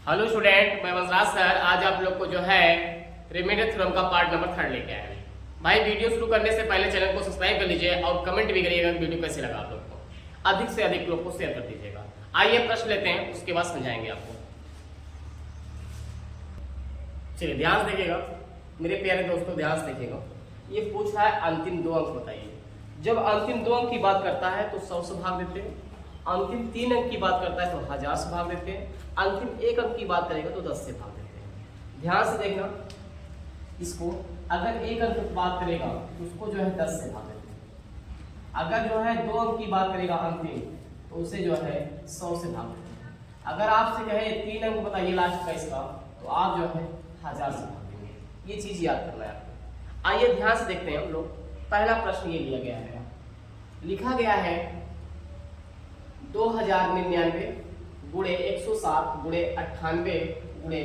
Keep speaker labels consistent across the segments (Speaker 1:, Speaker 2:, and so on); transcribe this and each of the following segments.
Speaker 1: Hello student, मैं वजराज sir आज आप लोग को जो है रेमेडियल थ्योरम का पार्ट नंबर 3 लेके आए हैं। भाई वीडियो शुरू करने से पहले चैनल को सब्सक्राइब कर लीजिए और कमेंट भी करिएगा वीडियो कैसे लगा आप लोग को। अधिक से अधिक लोग को शेयर कर दीजिएगा। आइए प्रश्न लेते हैं, उसके बाद समझाएंगे आपको। चलिए ध्यान से देखिएगा मेरे प्यारे दोस्तों, ध्यान से देखिएगा। ये पूछ रहा है अंतिम 2 अंक बताइए। जब अंतिम 2 अंक की बात करता है तो 100 से भाग देते हैं। अंतिम 3 अंक की बात करता है तो 1000 से भाग देते हैं। अंतिम 1 अंक की बात करेगा तो 10 से भाग देते हैं। ध्यान से देखना, इसको अगर 1 अंक की बात करेगा तो उसको जो है 10 से भाग देते हैं। अगर जो है 2 अंक की बात करेगा अंतिम, तो उसे जो है 100 से भाग देते हैं। अगर आपसे कहे 3 अंक बताइए लास्ट का इसका, तो आप जो है 1000 से भाग देंगे। ये चीज याद करना है आपको। आइए ध्यान से देखते हैं हम लोग। पहला प्रश्न ये लिया गया है, लिखा गया है 2099 गुणे 107 गुणे 98 गुणे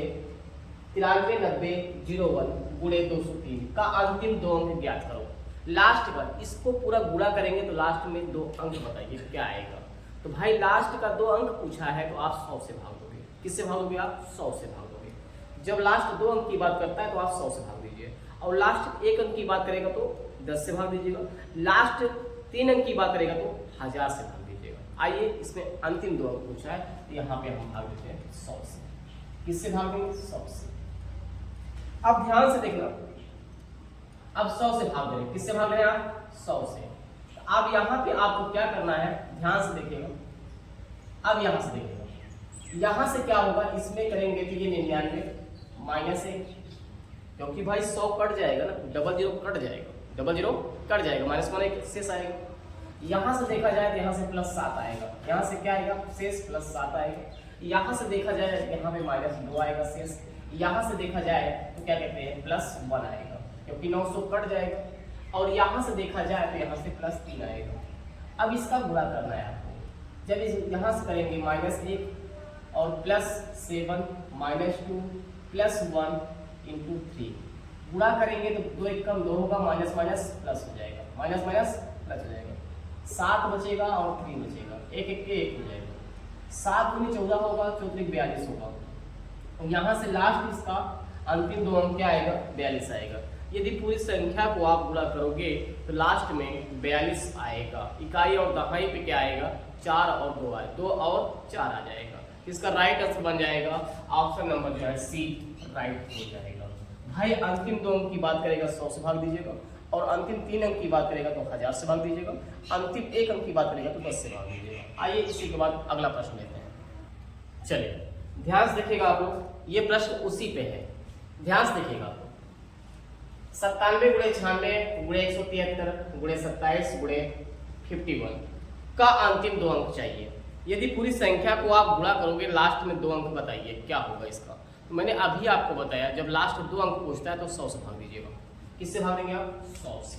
Speaker 1: 9390 गुणे 203 का अंतिम 2 अंक ज्ञात करो। लास्ट पर इसको पूरा गुणा करेंगे तो लास्ट में 2 अंक बताइए क्या आएगा। तो भाई लास्ट का 2 अंक पूछा है तो आप 100 से भाग दोगे। किससे भागोगे आप? 100 से भाग दोगे। जब लास्ट 2 अंक की बात करता है तो आप 100 से भाग दीजिए, और लास्ट 1 अंक की बात करेगा तो 10 से भाग दीजिएगा। लास्ट 3 अंक की बात करेगा तो 1000 से भाग दीजिएगा। आइए इसमें अंतिम 2 अंक पूछा है तो यहाँ पे हम भाग देते हैं 100 से। किससे भाग देंगे? 100 से। अब ध्यान से देखना, अब 100 से भाग रहे हैं। किससे भाग रहे हैं आप? 100 से। अब यहाँ पे आपको क्या करना है, ध्यान से देखिएगा। अब यहाँ से देखिएगा, यहाँ से क्या होगा, इसमें करेंगे तो ये 99 माइनस 1, क्योंकि भाई 100 कट जाएगा ना, डबल जीरो कट जाएगा, डबल जीरो कट जाएगा, माइनस 1 एक शेष आएगा। यहाँ से देखा जाए तो यहाँ से +7 आएगा। यहाँ से क्या आएगा? शेष +7 आएगा। यहाँ से देखा जाए यहाँ पे -2 आएगा शेष। यहाँ से देखा जाए तो क्या कहते हैं +1 आएगा, क्योंकि 900 कट जाएगा। और यहाँ से देखा जाए तो यहाँ से +3 आएगा। अब इसका गुणा करना है आपको। जब इस यहाँ से करेंगे -1 और +7 -2 +1 × 3 गुणा करेंगे तो 2 1 कम 2 होगा, माइनस माइनस प्लस हो जाएगा, माइनस माइनस प्लस हो जाएगा। 7 बचेगा और 3 बचेगा, 1 1 के 1 हो जाएगा। 7 दूनी 14 होगा, 4 त्रिक 42 होगा। यहाँ से लास्ट इसका अंतिम 2 अंक क्या आएगा? 42 आएगा। यदि पूरी संख्या को आप गुणा करोगे तो लास्ट में 42 आएगा। इकाई और दहाई पे क्या आएगा? 4 और 2 आए, 2 और 4 आ जाएगा। इसका राइट आंसर बन जाएगा ऑप्शन नंबर जो है सी, राइट हो जाएगा। भाई अंतिम 2 अंक की बात करेगा 100 से भाग दीजिएगा, और अंतिम 3 अंक की बात करेगा तो 1000 से भाग दीजिएगा। अंतिम 1 अंक की बात करेगा तो 10 से भाग दीजिएगा। आइए इसी के बाद अगला प्रश्न लेते हैं। चलिए ध्यान से देखिएगा आप लोग, ये प्रश्न उसी पे है। ध्यान से देखिएगा आप लोग। 97 गुणे 96 गुणे 173 गुणे 27 गुणे 51 का अंतिम 2 अंक चाहिए। यदि पूरी संख्या को आप गुणा करोगे लास्ट में 2 अंक बताइए क्या होगा इसका। तो मैंने अभी आपको बताया जब लास्ट 2 अंक पूछता है तो 100 से भाग दीजिएगा। किससे भाग देंगे आप? 100 से।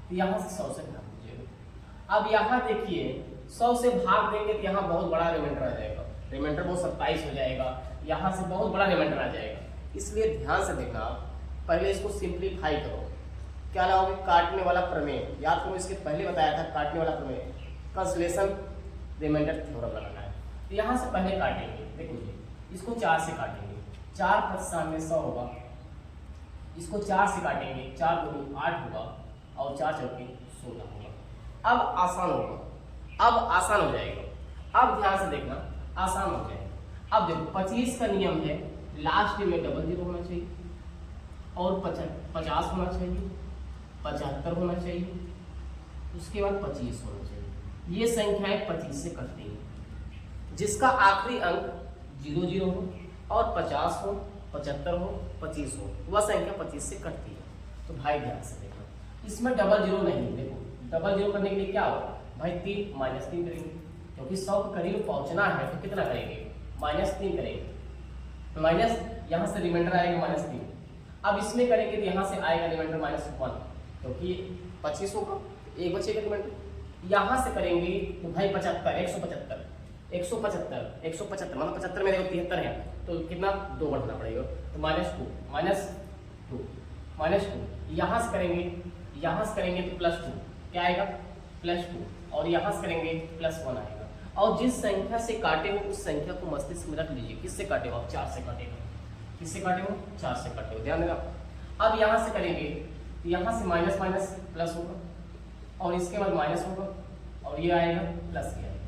Speaker 1: तो यहाँ से 100 से भाग दीजिएगा। अब यहाँ देखिए 100 से भाग देंगे तो यहाँ बहुत बड़ा रिमाइंडर आ जाएगा। रिमाइंडर वो 27 हो जाएगा। यहाँ से बहुत बड़ा रिमाइंडर आ जाएगा। इसलिए ध्यान से देखना, आप पहले इसको सिंप्लीफाई करो। क्या लाओगे? काटने वाला प्रमेय। याद करो, इसके पहले बताया था काटने वाला प्रमेय, कंसोलेशन रिमाइंडर थ्योरम लगाना है। तो यहाँ से पहले काटेंगे, देखिए इसको 4 से काटेंगे, 4 + 7 100 होगा। इसको 4 से काटेंगे, 4 दूनी 8 होगा, और 4 चौके 16 होगा। अब आसान होगा, अब आसान हो जाएगा। अब ध्यान से देखना, आसान हो जाएगा। अब देखो 25 का नियम है, लास्ट में डबल जीरो होना चाहिए, और 50 होना चाहिए, 75 होना चाहिए, उसके बाद 25 होना चाहिए। ये संख्याएं 25 से कटती हैं। जिसका आखिरी अंक 00 हो और 50 हो, 75 हो, 25 हो, वह संख्या 25 से कटती है। तो भाई ध्यान से देखना, इसमें डबल जीरो नहीं। देखो डबल जीरो करने के लिए क्या होगा भाई? 3 -3 करेंगे, क्योंकि 100 के करीब पहुंचना है तो कितना करेंगे? -3 करेंगे। माइनस यहाँ से रिमाइंडर आएगा -3। अब इसमें करेंगे तो यहाँ से आएगा रिमाइंडर -1, क्योंकि 25 होगा, 1 बचेगा रिमाइंडर। यहाँ से करेंगे तो भाई 75 175 175 175 मतलब 75 में देखो 73 है, तो कितना 2 बढ़ना पड़ेगा, तो -2 यहाँ से करेंगे तो +2 क्या आएगा? +2, और यहाँ से करेंगे +1 आएगा। और जिस संख्या से काटे हो उस संख्या को मस्तिष्क में रख लीजिए। किससे काटे हो आप? 4 से काटे हो। किससे काटे हो? 4 से काटे हो, ध्यान देना। अब यहाँ से करेंगे तो यहाँ से माइनस माइनस प्लस होगा और इसके बाद माइनस होगा और ये आएगा प्लस ये आएगा।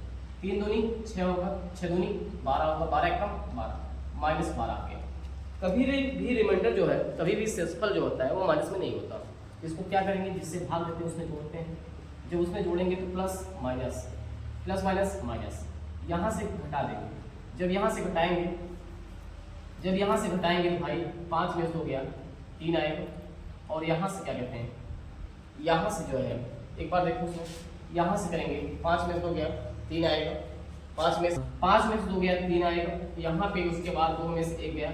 Speaker 1: 3 दूनी 6 होगा, 6 दूनी 12 होगा, 12 कम 12 माइनस 12 आ गया। कभी भी रिमाइंडर जो है, कभी भी शेषफल जो होता है वो माइनस में नहीं होता। इसको क्या करेंगे, जिससे भाग देते हैं उसमें जोड़ते हैं। जब उसमें जोड़ेंगे तो प्लस माइनस माइनस, यहाँ से घटा देंगे। जब यहाँ से घटाएंगे तो भाई 5 में से हो गया 3 आएगा और यहाँ से क्या कहते हैं, यहाँ से जो है एक बार देखो उसमें, यहाँ से करेंगे 5 में से हो गया 3 आएगा, 5 में से 2 गया 3 आएगा, यहाँ पे उसके बाद 2 में से 1 गया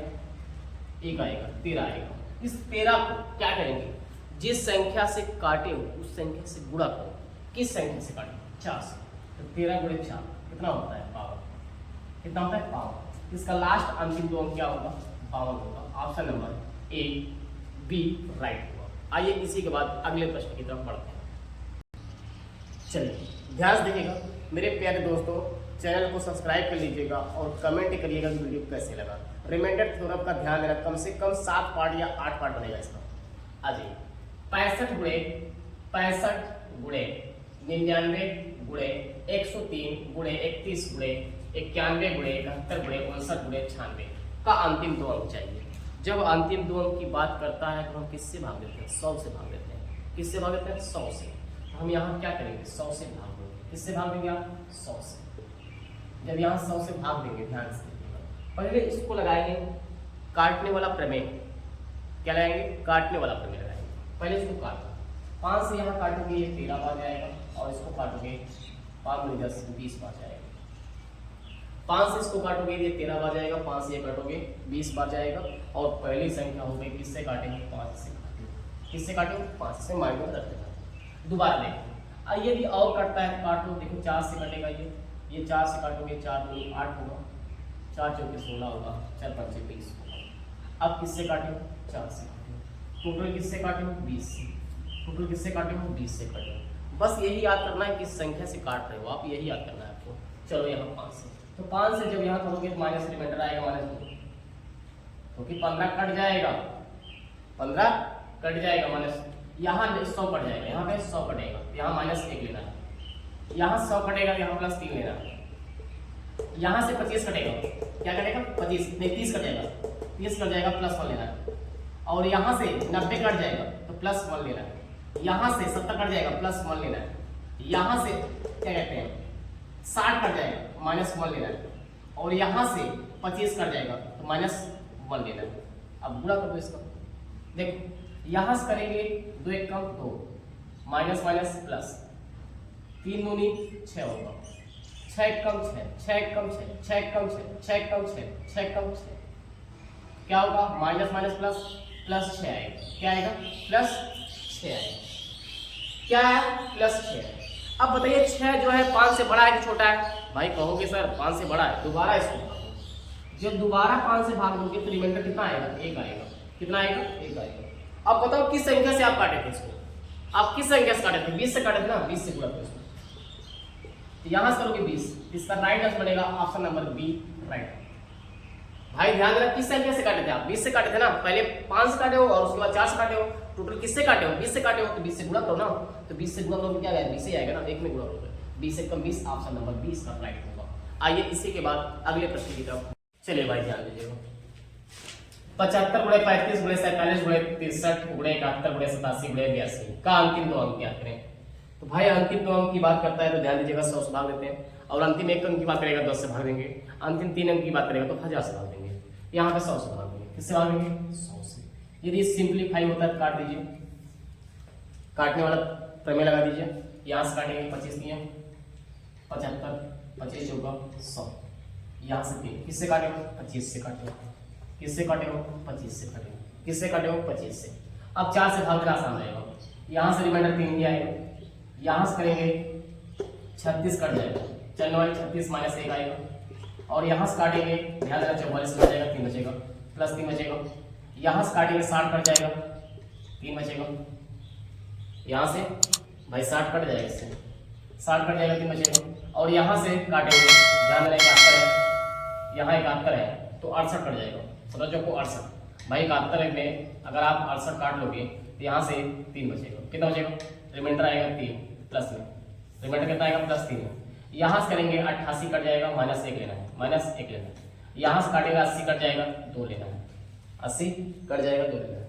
Speaker 1: 1 आएगा, 13 आएगा। इस 13 को क्या करेंगे, जिस संख्या से काटे हो उस संख्या से गुणा करो। किस संख्या से काटे? 4 से। तो 13 गुणे 4 कितना होता है? 52। कितना होता है? 52। इसका लास्ट अंतिम दो अंक क्या होगा? 52 होगा। Option number A B right होगा। आइए इसी के बाद अगले प्रश्न की तरफ बढ़ते हैं। चलिए ध्यान से देखिएगा मेरे प्यारे दोस्तों, चैनल को सब्सक्राइब कर लीजिएगा और कमेंट करिएगा कि वीडियो कैसे लगा। रिमाइंडर थ्योरम का ध्यान देना, कम से कम 7 पार्ट या 8 पार्ट बनेगा इसका। आ जाइए 65 गुणे 99 गुणे 103 गुणे 31 गुणे 91 गुणे 71 गुणे 59 गुणे 96 का अंतिम दो अंक चाहिए। जब अंतिम दो अंक की बात करता है तो हम किससे भाग देते हैं? 100 से भाग देते हैं। किससे भाग देते हैं? 100 से। तो हम यहाँ क्या करेंगे? 100 से भाग देंगे। किससे भाग देंगे आप? 100 से। जब यहाँ 100 से भाग देंगे, ध्यान से देखिएगा, पहले इसको लगाएंगे काटने वाला प्रमेय। क्या लगाएंगे? काटने वाला प्रमेय लगाएंगे। पहले इसको काटो, 5 से यहाँ काटोगे ये 13 बार जाएगा और इसको काटोगे 5 में 10 20 बार जाएगा। 5 से इसको काटोगे ये 13 बार जाएगा, 5 से ये काटोगे 20 बार जाएगा और पहली संख्या हो गई किससे काटेंगे? 5 से काटेंगे। किससे काटेंगे? 5 से माइनस रख देना। दोबारा देखो, यदि और कटता है काट लो। देखो 4 से कटेगा ये 4 से काटोगे 4 दूनी 8 होगा, 4 चौके 16 होगा, 4 पंचे 20 होगा। अब किससे काटे? 4 से काटे। टोटल किससे काटे हो? 20 से। टोटल किससे काटे हो? 20 से काटे हो। बस यही याद करना है किस संख्या से काट रहे हो आप, यही याद करना है आपको। चलो यहाँ 5 से, तो 5 से जब यहाँ करोगे तो माइनस रिमाइंडर आएगा -2, क्योंकि 15 कट जाएगा, 15 कट जाएगा माइनस, यहाँ 100 कट जाएगा, यहाँ पे 100 कटेगा, यहाँ -1 लेना है, यहाँ 100 कटेगा, यहाँ +3 लेना है, यहाँ से 25 कटेगा, क्या कटेगा? 25 नहीं 30 कटेगा, 30 कट जाएगा, +1 लेना है, और यहाँ से 90 कट जाएगा तो +1 लेना है, यहाँ से 70 कट जाएगा, +1 लेना है, यहाँ से क्या कहते हैं 60 कट जाएगा, -1 लेना है, और यहाँ से 25 कट जाएगा तो -1 लेना है। अब गुणा कर दो इसका, देखो यहाँ से करेंगे 2 1 कम 2, माइनस माइनस प्लस, 3 दूनी 6 होगा, 6 1 कम 6, 6 1 कम 6, 6 1 कम 6, 6 1 कम 6, 6 1 कम 6, क्या होगा? माइनस माइनस प्लस, +6 आएगा। क्या आएगा? +6 आएगा। क्या है? +6 है। अब बताइए 6 जो है 5 से बड़ा है कि छोटा है? भाई कहोगे सर 5 से बड़ा है, दोबारा इसको भागो। जब दोबारा 5 से भाग दोगे तो रिमाइंडर कितना आएगा? 1 आएगा। कितना आएगा? 1 आएगा। अब बताओ किस संख्या से आप काटे थे इसको? आप किस संख्या से काटे थे? 20 से काटे थे ना, 20 से गुणा करो इसको, तो यहाँ से करोगे 20, इसका राइट आंसर बनेगा ऑप्शन नंबर बी राइट। भाई ध्यान देना किस संख्या से काटे थे आप? 20 से काटे थे ना, पहले 5 से काटे हो और उसके बाद 4 से काटे हो, टोटल किससे काटे हो? 20 से काटे हो, तो 20 से गुणा करो ना, तो 20 से गुणा करोगे क्या आएगा? 20 ही आएगा ना, 1 में गुणा करोगे, 20 से कम 20, ऑप्शन नंबर 20 का राइट होगा। आइए इसी के बाद अगले प्रश्न की तरफ चलिए भाई, ध्यान दीजिएगा। 75 गुणे 35 गुणे 47 गुणे 63 गुणे 71 गुणे 87 गुणे 82 का अंतिम दो अंक ज्ञात करें। तो भाई अंतिम दो अंक की बात करता है तो ध्यान दीजिएगा 100 से भाग देते हैं, और अंतिम 1 अंक की बात करेगा 10 से भाग देंगे, अंतिम 3 अंक की बात करेगा तो 1000 से भाग देंगे, यहाँ पे 100 से भाग देंगे। किससे भाग देंगे? 100 से। यदि सिंप्लीफाई होता है तो काट दीजिए, काटने वाला प्रमेय लगा दीजिए, यहाँ से काटेंगे 25 दिए 75, 25 होगा 100, यहाँ से 3, किससे काटे हो? 25 से काटे हो। किससे काटे हो? 25 से काटे हो। किससे काटे हो? 25 से। अब 4 से भागना आसान रहेगा, यहाँ से रिमाइंडर 3 दिया है, यहाँ से करेंगे 36 कट जाएगा, 36 माइनस 1 आएगा, और यहाँ से काटेंगे, ध्यान देना 44 बच जाएगा, 3 बचेगा, +3 बचेगा, यहाँ से काटेंगे 60 कट जाएगा, 3 बचेगा, यहाँ से भाई 60 कट जाएगा, इससे 60 कट जाएगा, 3 बचेगा। और यहाँ से काटेंगे, ध्यान देना 71 है, यहाँ 71 है तो 68 कट जाएगा, 17 चौको 68। भाई 71 में अगर आप 68 काट लोगे तो यहाँ से 3 बचेगा, कितना बचेगा, रिमाइंडर आएगा 3 प्लस में, रिमाइंडर कितना आएगा +3। यहाँ से करेंगे 88 कट जाएगा, -1 लेना है, -1 लेना है। यहाँ से काटेगा 80 कट जाएगा, 2 लेना है, 80 कट जाएगा, 2 लेना है।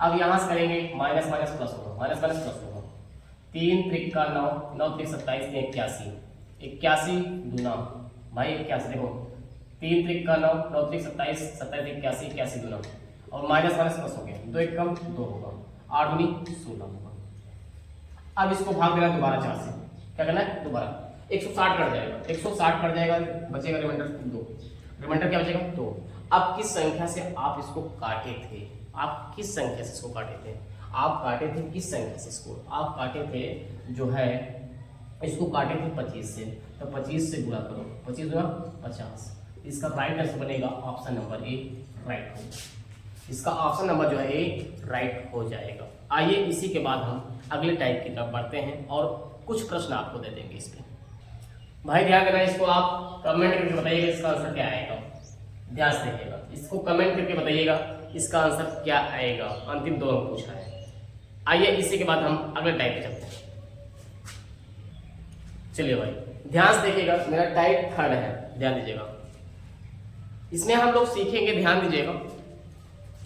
Speaker 1: अब यहाँ से करेंगे माइनस माइनस प्लस होगा, माइनस माइनस प्लस होगा, 3 त्रिक का 9, 9 त्रिक 27, 81, 81 दूना, भाई 81 देखो, 3 त्रिक का 9, 9 त्रिक 27, 27 81, 81 दूना, और माइनस माइनस प्लस हो गया, 2 एकम 2 होगा, 8 दूनी 16 होगा। अब इसको भाग देना दोबारा 4 से, क्या करना है दोबारा, 160 कट जाएगा, 160 कट जाएगा, बचेगा रिमाइंडर 2, रिमाइंडर क्या बचेगा 2। अब किस संख्या से आप इसको काटे थे, आप किस संख्या से इसको काटे थे, आप काटे थे किस संख्या से इसको, आप काटे थे जो है इसको काटे थे 25 से, तो 25 से गुणा करो, 25 गुणा 50, इसका राइट आंसर बनेगा ऑप्शन नंबर ए, राइट हो, इसका ऑप्शन नंबर जो है ए राइट हो जाएगा। आइए इसी के बाद हम अगले टाइप की तरफ बढ़ते हैं और कुछ प्रश्न आपको दे देंगे इस पे। भाई ध्यान देना, इसको आप कमेंट करके बताइएगा इसका आंसर क्या आएगा, ध्यान से देखिएगा, इसको कमेंट करके बताइएगा इसका आंसर क्या आएगा। अंतिम 2 अंक पूछा है। आइए इसी के बाद हम अगले टाइप पे चलते हैं। चलिए भाई ध्यान से देखिएगा, मेरा टाइप 3rd है, ध्यान दीजिएगा। इसमें हम लोग सीखेंगे, ध्यान दीजिएगा,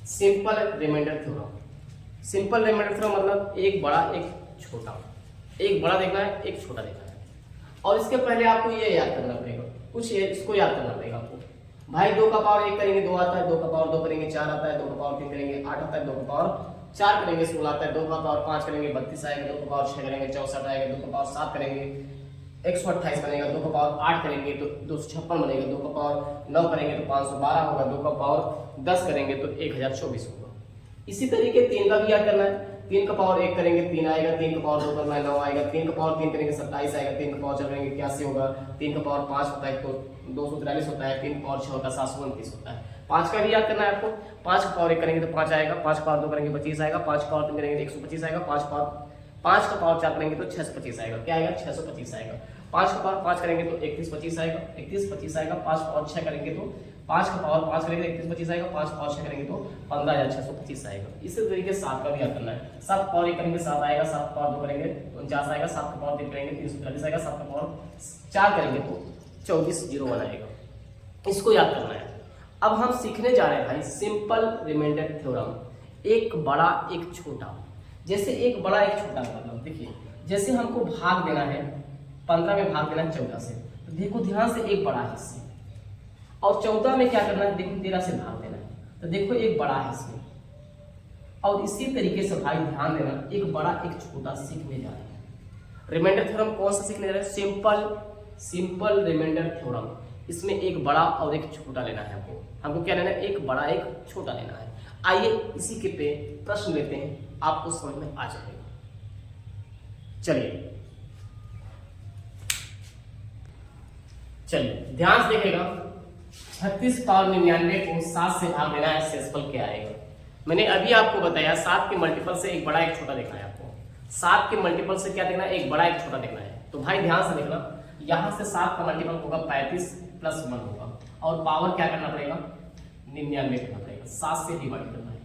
Speaker 1: simple remainder theorem. Simple remainder theorem मतलब एक बड़ा एक छोटा, एक बड़ा देखना है एक छोटा देखना है। और इसके पहले आपको ये याद करना पड़ेगा, कुछ इसको याद करना पड़ेगा आपको। भाई 2 का पावर 1 करेंगे 2 आता है, 2 का पावर 2 करेंगे 4 आता है, 2 का पावर 3 करेंगे 8 आता है, 2 का पावर 4 करेंगे 16 आता है, 2 का पावर 5 करेंगे 32 आएगा, 2 का पावर 6 करेंगे 64 आएगा, 2 का पावर 7 करेंगे 128 बनेगा, 2 का पावर 8 करेंगे तो 256 बनेगा, 2 का पावर 9 करेंगे तो 512 होगा, 2 का पावर 10 करेंगे तो 1024 होगा। इसी तरीके 3 का भी याद करना है, 3 का पावर 1 करेंगे 3 आएगा, 3 का पावर 2 करना है 9 आएगा, 3 का पावर 3 करेंगे 27 आएगा, 3 का पावर 4 करेंगे 81 होगा, 3 का पावर 5 होता है तो 243 होता है, 3 का पावर 6 होता है 729 होता है। 5 का भी याद करना है आपको, 5 का पावर 1 करेंगे तो 5 आएगा, 5 का पावर 2 करेंगे 25 आएगा, 5 का पावर 3 करेंगे तो 125 आएगा, 5 का पावर 4 करेंगे तो 625 आएगा, क्या आएगा 625 आएगा। 5 का पावर 5 करेंगे तो 3125 आएगा, 3125 आएगा, 5 का पावर 6 करेंगे तो 5 का पावर 5 करेंगे तो 3125 आएगा, 5 का पावर 6 करेंगे तो 15625 आएगा। इसी तरीके से 7 का भी याद करना है, 7 का पावर 1 करेंगे 7 आएगा, 7 का पावर 2 करेंगे 49 आएगा, 7 का पावर 3 करेंगे 343 आएगा, 7 का पावर 4 करेंगे तो 2401 आएगा। इसको याद करना है। अब हम सीखने जा रहे हैं भाई सिंपल रिमाइंडर थ्योरम, एक बड़ा एक छोटा। जैसे एक बड़ा एक छोटा मतलब देखिए, जैसे हमको भाग देना है 15 में भाग देना है 14 से, तो देखो ध्यान से एक बड़ा हिस्से, और 14 में क्या करना है देखो 13 से भाग देना है, तो देखो एक बड़ा हिस्से। और इसी तरीके से भाई ध्यान देना, एक बड़ा एक छोटा सीखने जा रहे हैं। रिमाइंडर थ्योरम कौन सा सीखने जा रहे हैं, सिंपल रिमाइंडर थ्योरम। इसमें एक बड़ा और एक छोटा लेना है हमको क्या लेना है, एक बड़ा एक छोटा लेना है। आइए इसी के पे प्रश्न लेते हैं, आपको समझ में आ जाएगा। चलिए ध्यान से देखिएगा, 36 पावर 99 को 7 से भाग देना है, शेषफल क्या आएगा। मैंने अभी आपको बताया 7 के मल्टीपल से एक बड़ा एक छोटा देखना है आपको, 7 के मल्टीपल से क्या देखना है, एक बड़ा एक छोटा देखना है। तो भाई ध्यान से देखना, यहाँ से 7 का मल्टीपल होगा 35 + 1 होगा, और पावर क्या करना पड़ेगा 99 करना पड़ेगा, 7 से डिवाइड करना है,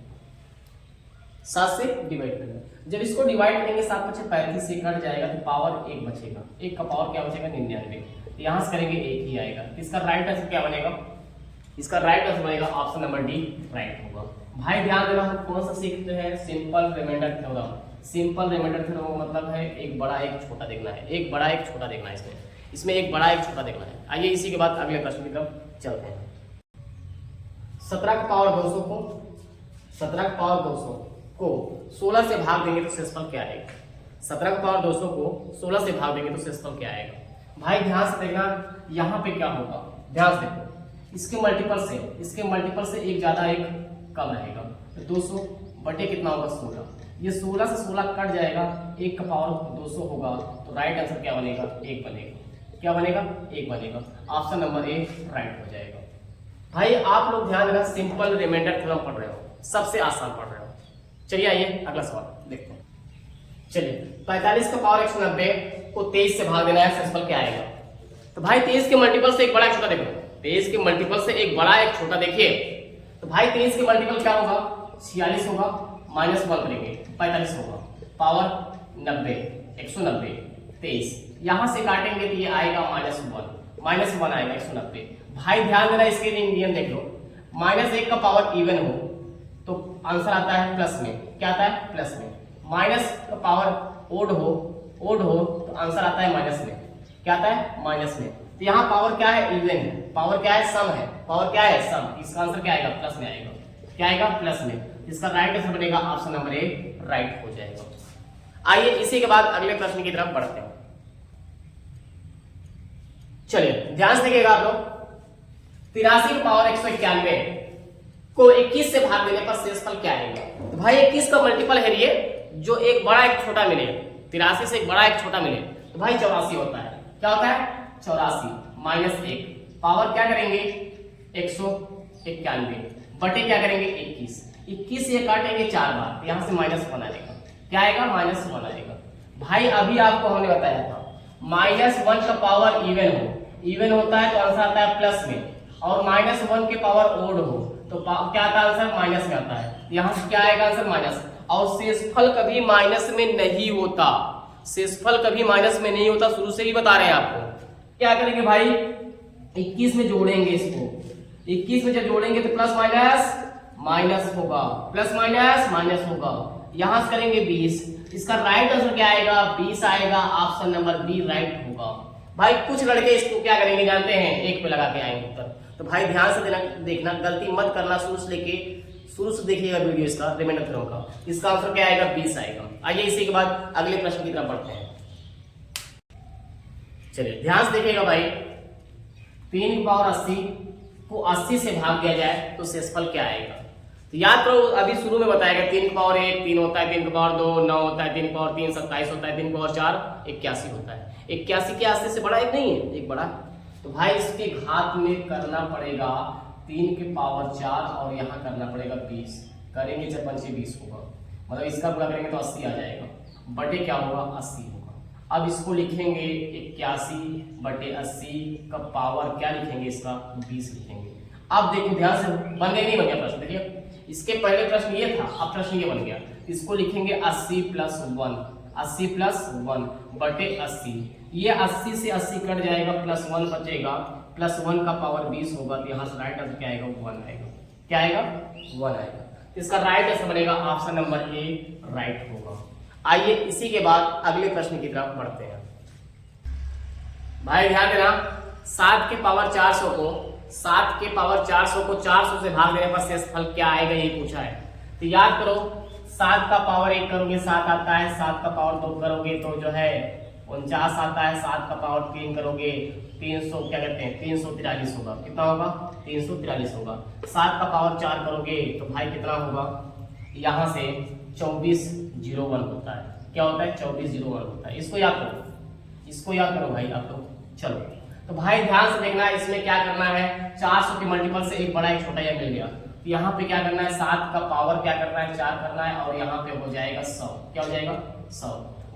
Speaker 1: 7 से डिवाइड करना है। जब इसको डिवाइड करेंगे 7 बचे 35 से कट जाएगा तो पावर 1 बचेगा, 1 का पावर क्या बचेगा 99, यहाँ से करेंगे 1 ही आएगा। इसका राइट आंसर क्या बनेगा, इसका राइट आंसर बनेगा ऑप्शन नंबर डी, राइट होगा। भाई ध्यान देना, हम कौन सा सीखते हैं, simple remainder theorem. Simple remainder theorem का मतलब है एक बड़ा एक छोटा देखना है, एक बड़ा एक छोटा देखना है, इसमें एक बड़ा एक छोटा देखना है। आइए इसी के बाद अगले प्रश्न की तरफ चलते हैं। 17 का पावर 200 को 17 का पावर 200 को 16 से भाग देंगे तो शेषफल क्या आएगा। 17 का पावर 200 को 16 से भाग देंगे तो शेषफल क्या आएगा। भाई ध्यान से देखना, यहाँ पे क्या होगा, ध्यान से देखो, इसके मल्टीपल से एक ज्यादा एक कम रहेगा, तो 200 बटे कितना होगा 16, ये 16 से 16 कट जाएगा, 1 का पावर 200 होगा, तो राइट आंसर क्या बनेगा 1 बनेगा, क्या बनेगा 1 बनेगा। ऑप्शन नंबर ए राइट हो जाएगा। भाई आप लोग ध्यान देना, सिंपल रिमाइंडर थ्योरम पढ़ रहे हो, सबसे आसान पढ़ रहे हो। चलिए आइए अगला सवाल देखते हैं। चलिए 45 का पावर 190 को 23 से भाग देना है, शेषफल क्या आएगा। तो भाई 23 के मल्टीपल से एक बड़ा एक छोटा देखो, 23 के मल्टीपल से एक बड़ा एक छोटा देखिए, तो भाई 23 के मल्टीपल क्या होगा, 46 होगा, -1 करेंगे 45 होगा, पावर 90, 190, 23 यहां से काटेंगे तो ये आएगा -1 आएगा 190। भाई ध्यान देना, इसके लिए नियम देख लो, -1 का पावर इवन हो तो आंसर आता है प्लस में, क्या आता है प्लस में, माइनस का पावर ओड हो तो आंसर आता है माइनस में, क्या आता है माइनस में। तो यहाँ पावर क्या है, इवन है, पावर क्या है, सम है, पावर क्या है सम, इसका आंसर क्या आएगा प्लस में आएगा, क्या आएगा प्लस में। इसका राइट आंसर बनेगा ऑप्शन नंबर ए, राइट हो जाएगा। आइए इसी के बाद अगले प्रश्न की तरफ बढ़ते हैं। चलिए ध्यान से देखिएगा आप लोग, 83 की पावर 191 को 21 से भाग देने पर शेषफल क्या आएगा। तो भाई 21 का मल्टीपल है ये, जो एक बड़ा एक छोटा मिले, 83 से एक बड़ा एक छोटा मिले तो भाई 84 होता है, क्या होता है 84 -1 पावर क्या करेंगे 191 बटे क्या करेंगे 21 ये काटेंगे 4 बार, तो यहां से -1 आएगा, क्या आएगा -1 आएगा। भाई अभी आपको हमने बताया था -1 का पावर इवन होता है तो आंसर आता है प्लस में, और -1 के पावर ओड हो तो क्या आता है आंसर माइनस में आता है, यहां से क्या आएगा आंसर माइनस। और शेषफल कभी माइनस में नहीं होता, शेषफल कभी माइनस में नहीं होता, शुरू से ही बता रहे हैं आपको। क्या करेंगे भाई 21 में जोड़ेंगे, इसको 21 में जब जोड़ेंगे तो प्लस माइनस होगा, प्लस माइनस होगा, यहां से करेंगे 20, इसका राइट आंसर क्या आएगा 20 आएगा, ऑप्शन नंबर बी राइट होगा। भाई कुछ लड़के इसको क्या करेंगे जानते हैं, एक पे लगा के आएंगे उत्तर। तो भाई ध्यान से देखना, गलती मत करना, शुरू से देखिएगा वीडियो इसका रिमाइंडर थ्योरम का, इसका आंसर क्या आएगा 20 आएगा। आइए इसी के बाद अगले प्रश्न की तरफ बढ़ते हैं। चलिए ध्यान से देखिएगा भाई, 3 की पावर 80 को 80 से भाग दिया जाए तो शेषफल क्या आएगा। तो याद करो, अभी शुरू में बताया गया 3 की पावर 1 3 होता है, 3 की पावर 2 9 होता है, 3 की पावर 3 27 होता है, 3 की पावर 4 81 होता है। 81 के 80 से बड़ा एक नहीं है, एक बड़ा। तो भाई इसके घात में करना पड़ेगा 3 की पावर 4 और यहाँ करना पड़ेगा 20, करेंगे 4 5 20 होगा, मतलब इसका गुणा करेंगे तो 80 आ जाएगा, बटे क्या होगा 80 होगा। अब इसको लिखेंगे 81 बटे 80 का पावर क्या लिखेंगे, इसका 20 लिखेंगे। अब देखो ध्यान से, बन गया नहीं बन गया प्रश्न, देखिए इसके पहले प्रश्न ये था, अब प्रश्न ये बन गया। इसको लिखेंगे 80 + 1, 80 + 1 बटे 80, ये 80 से 80 कट जाएगा, +1 बचेगा, +1 का पावर 20 होगा, तो यहाँ से राइट आंसर क्या आएगा 1 आएगा, क्या आएगा 1 आएगा। इसका राइट आंसर बनेगा ऑप्शन नंबर ए, राइट होगा। आइए इसी के बाद अगले प्रश्न की तरफ बढ़ते हैं। भाई ध्यान देना, 7 के पावर 400 को 400 से भाग देने पर शेषफल क्या आएगा, ये पूछा है। तो याद करो, 7 का पावर 1 करोगे 7 आता है, 7 का पावर 2 करोगे तो जो है 49 आता है, 7 का पावर 3 करोगे 300 क्या कहते हैं 343 होगा, कितना होगा 343 होगा। 7 का पावर 4 करोगे तो भाई कितना होगा, यहाँ से 2401 होता है, क्या होता है 2401 होता है। इसको याद करो भाई आप लोग। चलो तो भाई ध्यान से देखना, इसमें क्या करना है, 400 के मल्टीपल से एक बड़ा एक छोटा यह मिल गया, तो यहाँ पे क्या करना है 7 का पावर क्या करना है 4 करना है, और यहाँ पे हो जाएगा 100, क्या हो जाएगा 100।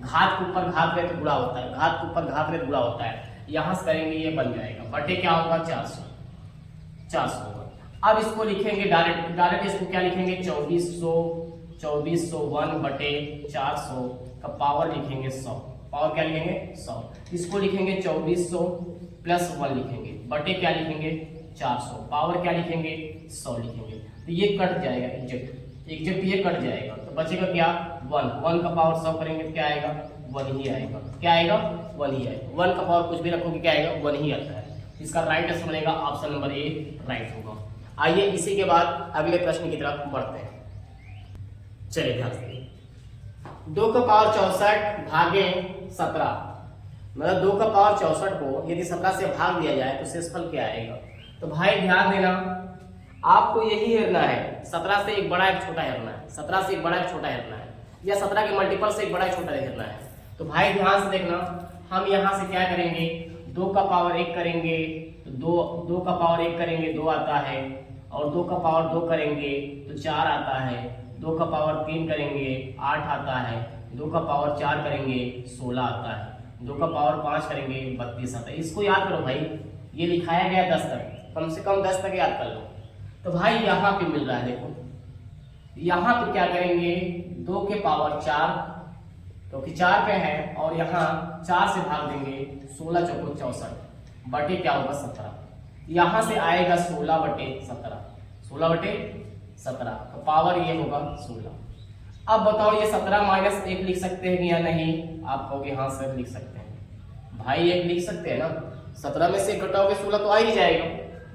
Speaker 1: घात के ऊपर घात रहे तो गुणा होता है, घात के ऊपर घात रहे तो गुणा होता है, यहाँ से करेंगे ये बन जाएगा, बटे क्या होगा 400 होगा। अब इसको लिखेंगे डायरेक्ट इसको क्या लिखेंगे 2401 बटे 400 का पावर लिखेंगे 100, पावर क्या लिखेंगे 100। इसको लिखेंगे 2400 + 1 लिखेंगे, बटे क्या लिखेंगे 400, पावर क्या लिखेंगे 100 लिखेंगे। तो ये कट जाएगा, एग्जैक्ट ये कट जाएगा, तो बचेगा क्या 1 का पावर 100 करेंगे तो क्या आएगा 1 ही आएगा, क्या आएगा 1 ही आएगा। 1 का पावर कुछ भी रखोगे क्या आएगा 1 ही आता है। इसका राइट आंसर बनेगा ऑप्शन नंबर ए, राइट होगा। आइए इसी के बाद अगले प्रश्न की तरफ बढ़ते हैं। चलिए ध्यान से, 2 का पावर 64 भागे 17, मतलब 2 का पावर 64 को यदि 17 से भाग दिया जाए तो शेषफल क्या आएगा। तो भाई ध्यान देना, आपको यही हेरना है, 17 से एक बड़ा एक छोटा हेरना है, 17 से एक बड़ा एक छोटा हेरना है, या 17 के मल्टीपल से एक बड़ा एक छोटा हेरना है। तो भाई ध्यान से देखना, हम यहाँ से क्या करेंगे 2 का पावर 1 करेंगे तो 2 का पावर 1 करेंगे 2 आता है, और 2 का पावर 2 करेंगे तो 4 आता है, 2 का पावर 3 करेंगे 8 आता है, 2 का पावर 4 करेंगे 16 आता है। 2 का पावर 5 करेंगे 32 आता है। इसको याद करो भाई, ये लिखाया गया 10 तक, कम से कम 10 तक याद कर लो। तो भाई यहाँ पे मिल रहा है, देखो यहाँ पे क्या करेंगे 2 के पावर 4 क्योंकि 4 पे है, और यहाँ 4 से भाग देंगे 16 चौको 64 बटे क्या होगा 17। यहाँ से आएगा 16 बटे 17, 16 बटे 17 तो पावर ये होगा 16। अब बताओ ये 17 माइनस 1 लिख सकते हैं या नहीं? आप कहोगे हाँ सर लिख सकते हैं। भाई 1 लिख सकते हैं ना, 17 में से घटाओगे 16 तो आ ही जाएगा।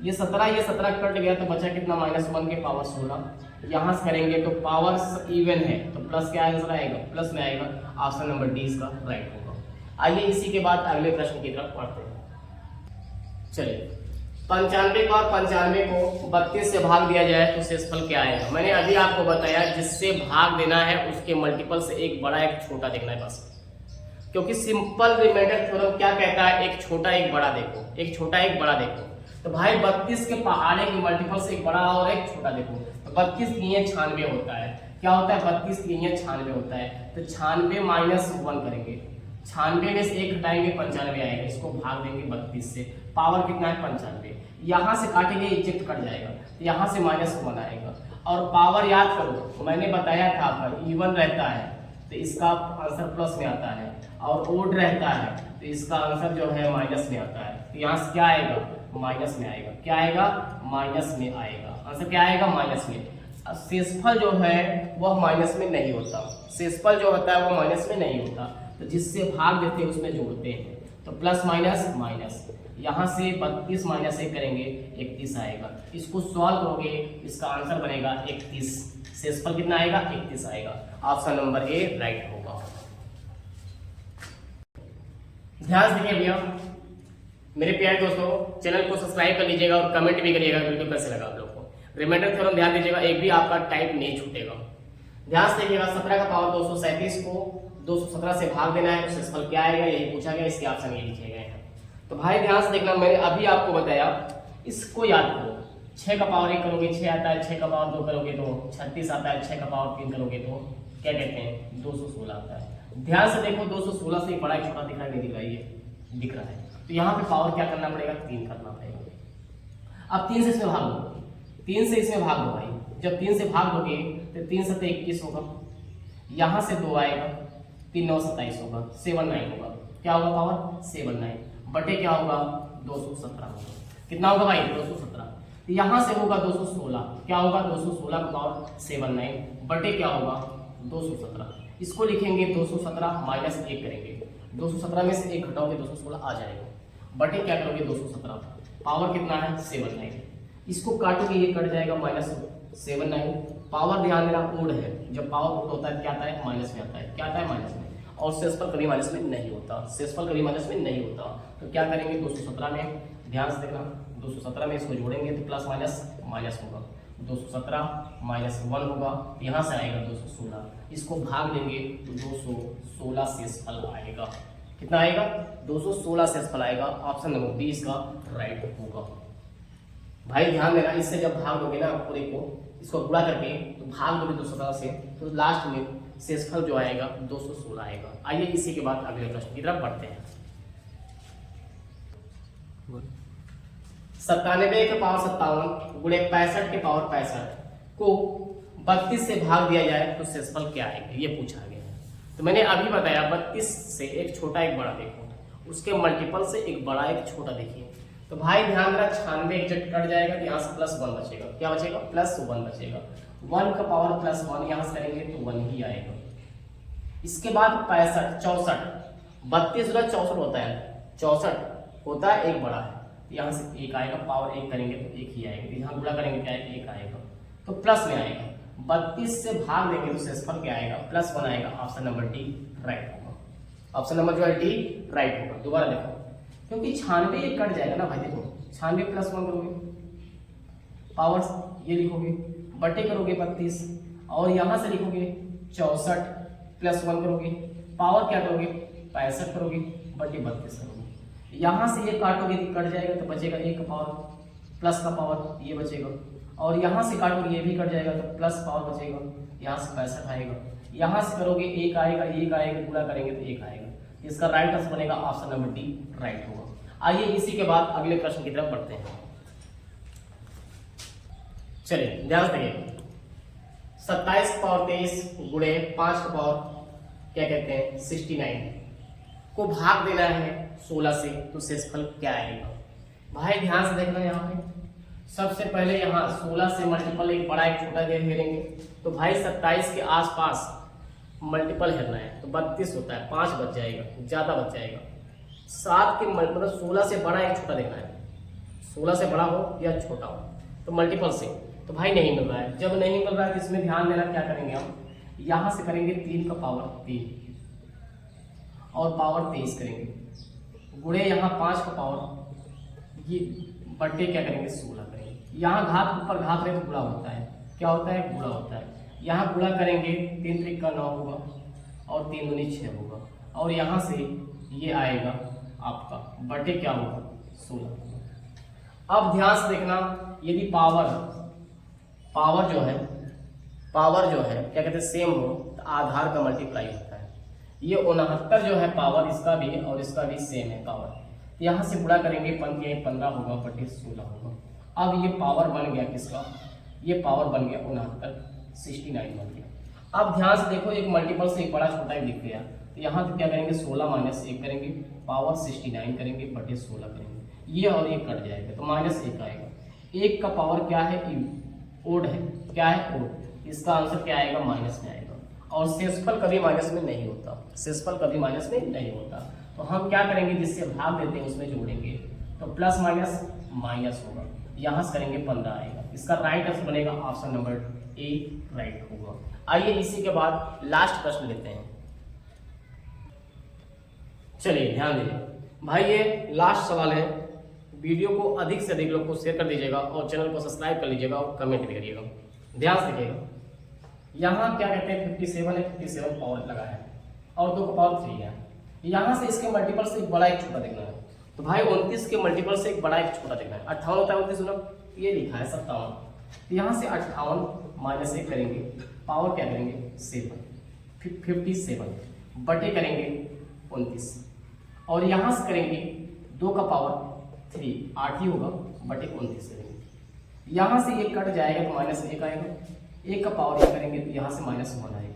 Speaker 1: ये 17 कट गया तो बचा कितना -1 के पावर 16। यहाँ से करेंगे तो पावर इवन है तो प्लस क्या आंसर आएगा, प्लस में आएगा। ऑप्शन नंबर डी इसका राइट होगा। आइए इसी के बाद अगले प्रश्न की तरफ पढ़ते हैं। चलिए 95 और 95 को 32 से भाग दिया जाए तो शेषफल क्या आएगा? मैंने अभी आपको बताया जिससे भाग देना है उसके मल्टीपल से एक बड़ा एक छोटा देखना है बस, क्योंकि सिंपल रिमाइंडर थ्योरम क्या कहता है, एक छोटा एक बड़ा देखो, एक छोटा एक बड़ा देखो। तो भाई 32 के पहाड़े की मल्टीपल से एक बड़ा और एक छोटा देखो। तो 32 की 96 होता है, क्या होता है 32 की 96 होता है। तो 96 माइनस 1 करेंगे, 96 में से 1 हटाएंगे 95 आएगा, इसको भाग देंगे 32 से। पावर कितना है 95, यहाँ से काटेंगे इजेक्ट कट जाएगा तो यहाँ से -1 आएगा। और पावर याद करो, मैंने बताया था आपका इवन रहता है तो इसका आंसर प्लस में आता है, और ओड रहता है तो इसका आंसर जो है माइनस में आता है। तो यहाँ से क्या आएगा माइनस में आएगा, क्या आएगा माइनस में आएगा। आंसर क्या आएगा माइनस में। शेषफल जो है वह माइनस में नहीं होता, शेषफल जो होता है वो माइनस में नहीं होता। तो जिससे भाग देते हैं उसमें जोड़ते हैं, तो प्लस माइनस माइनस, यहाँ से 32 माइनस 1 करेंगे 31 आएगा। इसको सॉल्व करोगे इसका आंसर बनेगा 31। शेषफल कितना आएगा 31 आएगा। ऑप्शन नंबर ए राइट होगा। ध्यान से देखिए भैया मेरे प्यारे दोस्तों, चैनल को सब्सक्राइब कर लीजिएगा और कमेंट भी करिएगा वीडियो कैसे लगा आप लोग को। रिमाइंडर थ्योरम ध्यान दीजिएगा, एक भी आपका टाइप नहीं छूटेगा। ध्यान से देखिएगा 17 का पावर 237 को 217 से भाग देना है तो शेषफल क्या आएगा, यही पूछा गया, इसके ऑप्शन ये लिखे गए हैं। तो भाई ध्यान से देखना, मैंने अभी आपको बताया, इसको याद करो। 6 का पावर 1 करोगे 6 आता है, 6 का पावर 2 करोगे तो 36 आता है, 6 का पावर 3 करोगे तो क्या कहते हैं 216 आता है। ध्यान से देखो 216 से बड़ा एक छोटा दिख रहा है, नहीं दिख रहा है, ये दिख रहा है। तो यहाँ पे पावर क्या करना पड़ेगा 3 करना पड़ेगा। अब 3 से इसमें भाग दो, 3 से इसमें भाग दो भाई। जब 3 से भाग दोगे तो 3 7 21 होगा, यहाँ से 2 आएगा, 3 9 27 होगा, 79 होगा। क्या होगा पावर 79 बटे क्या होगा 217 होगा। कितना होगा भाई 217। यहाँ से होगा 216, क्या होगा 216 का पावर 79 बटे क्या होगा 217। इसको लिखेंगे 217 माइनस 1 करेंगे, 217 में से 1 घटाओगे 216 आ जाएगा, बटे क्या करोगे 217, पावर कितना है 79। इसको काटोगे ये कट जाएगा -79। पावर ध्यान देना ओड है, जब पावर ओड होता है क्या आता है माइनस में आता है, क्या आता है माइनस में। और शेषफल कभी माइनस में नहीं होता, शेषफल कभी माइनस में नहीं होता। तो क्या करेंगे 217 में, ध्यान से देखना 217 में इसको जोड़ेंगे तो प्लस माइनस माइनस होगा, 217 माइनस 1 होगा, यहाँ से आएगा 216। इसको भाग देंगे तो 216 शेषफल आएगा। कितना आएगा 216 शेषफल आएगा। ऑप्शन नंबर बी इसका राइट होगा। भाई ध्यान देना, इससे जब भाग दोगे ना पूरे को, इसको गुणा करके तो भाग दोगे 217 से, तो लास्ट में शेषफल जो आएगा 216 आएगा। आइए इसी के बाद अगले प्रश्न की तरफ बढ़ते हैं। 97 के पावर 57 गुणे 65 के पावर 65 को 32 से भाग दिया जाए तो शेषफल क्या आएगा, ये पूछा गया है। तो मैंने अभी बताया 32 से एक छोटा एक बड़ा देखो, उसके मल्टीपल से एक बड़ा एक छोटा देखिए। तो भाई ध्यान देना 96 एग्जैक्ट कट जाएगा तो यहाँ से +1 बचेगा, क्या बचेगा +1 बचेगा। 1 का पावर +1 यहाँ से करेंगे तो 1 ही आएगा। इसके बाद 65 64 32 64 होता है, 64 होता है एक बड़ा है, यहाँ से 1 आएगा, पावर 1 करेंगे तो 1 ही आएगा, यहाँ गुणा करेंगे क्या है 1 आएगा, तो प्लस में आएगा। 32 से भाग देंगे तो शेषफल क्या आएगा +1 आएगा। ऑप्शन नंबर डी राइट होगा। ऑप्शन नंबर जो है डी राइट होगा। दोबारा देखो, क्योंकि 96 ये कट जाएगा ना भाई, देखो 96 +1 करोगे, पावर ये लिखोगे, बटे करोगे 32, और यहाँ से लिखोगे 64 +1 करोगे, पावर क्या करोगे 65 करोगे, बटे 32 करोगे। यहाँ से ये काटोगे तो कट जाएगा तो बचेगा 1 का पावर, प्लस का पावर ये बचेगा, और यहाँ से काटोगे ये भी कट जाएगा तो प्लस पावर बचेगा, यहाँ से 65 आएगा। यहाँ से करोगे 1 आएगा, 1 आएगा, गुणा करेंगे तो 1 आएगा, इसका राइट आंसर बनेगा ऑप्शन नंबर डी राइट होगा। आइए इसी के बाद अगले प्रश्न की तरफ बढ़ते हैं। चलिए ध्यान से देखिए, 27 का पावर 23 गुणे 5 का पावर क्या कहते हैं 69 को भाग देना है 16 से, तो शेषफल क्या आएगा। भाई ध्यान से देखना, यहाँ पे सबसे पहले यहाँ 16 से मल्टीपल एक बड़ा एक छोटा घेरेंगे, तो भाई 27 के आसपास मल्टीपल हेरना है, तो 32 होता है, 5 बच जाएगा, ज्यादा बच जाएगा। 7 के मतलब 16 से बड़ा एक छोटा देखना है, 16 से बड़ा हो या छोटा हो, तो मल्टीपल से, तो भाई नहीं मिल रहा है। जब नहीं मिल रहा है तो इसमें ध्यान देना, क्या करेंगे हम यहाँ से करेंगे 3 का पावर 3 और पावर 23 करेंगे, गुणे यहाँ 5 का पावर ये बट्टे क्या करेंगे 16 करेंगे। यहाँ घात ऊपर घात रहे तो गुणा होता है, क्या होता है गुणा होता है। यहाँ गुणा करेंगे 3 त्रिक का 9 होगा और 3 दूनी 6 होगा, और यहाँ से ये आएगा आपका बटे क्या होगा 16। अब ध्यान से देखना, यदि पावर जो है क्या कहते हैं सेम हो तो आधार का मल्टीप्लाई होता है। ये 69 जो है पावर इसका भी है और इसका भी सेम है पावर, तो यहाँ से गुणा करेंगे 15 होगा बटे 16 होगा। अब ये पावर बन गया किसका, ये पावर बन गया 69 बन गया। अब ध्यान से देखो, एक मल्टीपल से एक बड़ा छोटा ही दिख गया, तो यहाँ तो क्या करेंगे 16 माइनस 1 करेंगे, पावर 69 करेंगे बटे 16 करेंगे, ये और ये कट जाएगा तो -1 आएगा। 1 का पावर क्या है ओड है, क्या है ओड, इसका आंसर क्या आएगा माइनस में आएगा। और शेषफल कभी माइनस में नहीं होता, शेषफल कभी माइनस में नहीं होता। तो हम क्या करेंगे, जिससे भाग देते हैं उसमें जोड़ेंगे, तो प्लस माइनस माइनस होगा, यहाँ से करेंगे 15 आएगा। इसका राइट आंसर बनेगा ऑप्शन नंबर ए राइट होगा। आइए इसी के बाद लास्ट प्रश्न लेते हैं। चलिए ध्यान दीजिए भाई, ये लास्ट सवाल है। वीडियो को अधिक से अधिक लोग को शेयर कर दीजिएगा और चैनल को सब्सक्राइब कर लीजिएगा और कमेंट भी करिएगा। ध्यान से देखिएगा, यहाँ क्या कहते हैं 57 है, 57 पावर लगा है और 2 का पावर 3 है। यहाँ से इसके मल्टीपल से एक बड़ा एक छोटा देखना है, तो भाई 29 के मल्टीपल से एक बड़ा एक छोटा देखना है। 58 होता है 29, ये लिखा है 57, तो यहाँ से 58 माइनस 1 करेंगे, पावर क्या करेंगे 7 57 बटे करेंगे 29, और यहाँ से करेंगे 2 का पावर 3 8 ही होगा बटे 29 करेंगे। यहाँ से ये कट जाएगा तो -1 आएगा, 1 का पावर ये करेंगे तो यहाँ से -1 आएगा,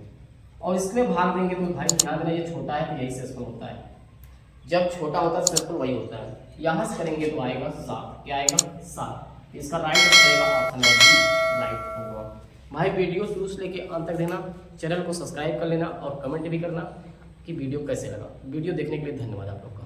Speaker 1: और इसमें भाग देंगे तो भाई ध्यान देना ये छोटा है तो यही शेषफल होता है, जब छोटा होता है शेषफल वही होता है। यहाँ से करेंगे तो आएगा 7, क्या आएगा 7, इसका राइट आंसर आएगा ऑप्शन नंबर राइट होगा। भाई वीडियो शुरू से लेके अंत तक देना, चैनल को सब्सक्राइब कर लेना और कमेंट भी करना कि वीडियो कैसे लगा। वीडियो देखने के लिए धन्यवाद आप लोग।